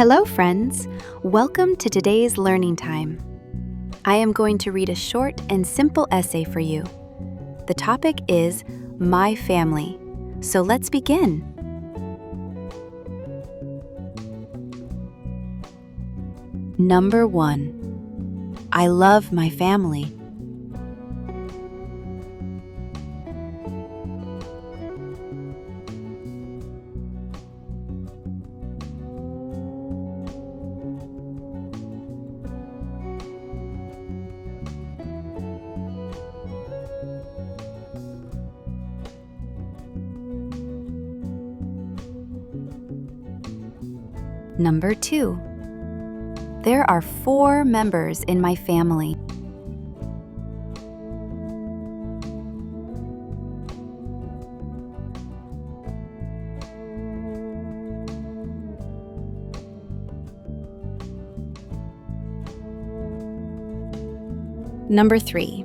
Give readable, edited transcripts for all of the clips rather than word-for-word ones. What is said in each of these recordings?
Hello, friends. Welcome to today's learning time. I am going to read a short and simple essay for you. The topic is My Family. So let's begin. Number 1. I love my family. Number 2. There are 4 members in my family. Number 3.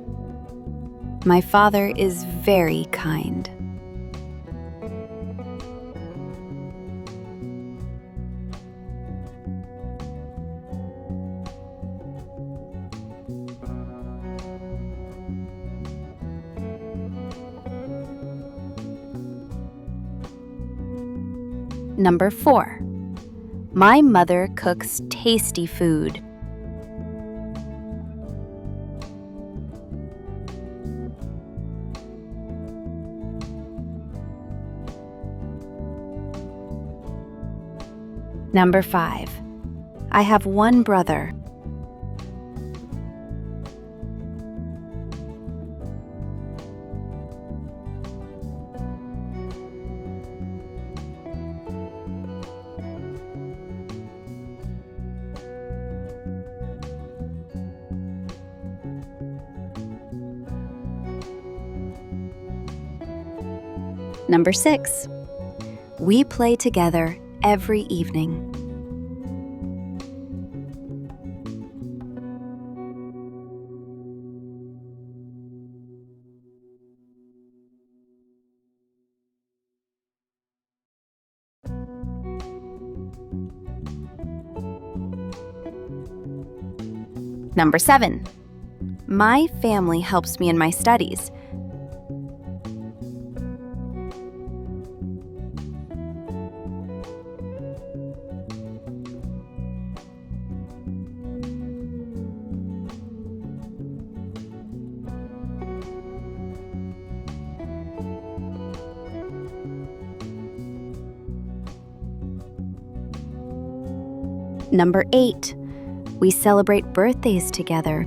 My father is very kind. Number 4. My mother cooks tasty food. Number 5. I have one brother. Number 6. We play together every evening. Number 7. My family helps me in my studies. Number 8. We celebrate birthdays together.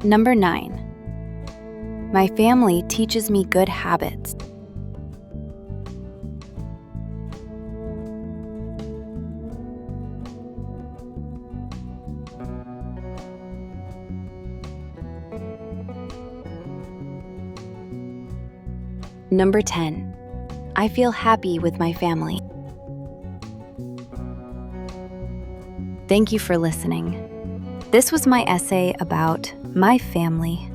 Number 9. My family teaches me good habits. Number 10. I feel happy with my family. Thank you for listening. This was my essay about my family.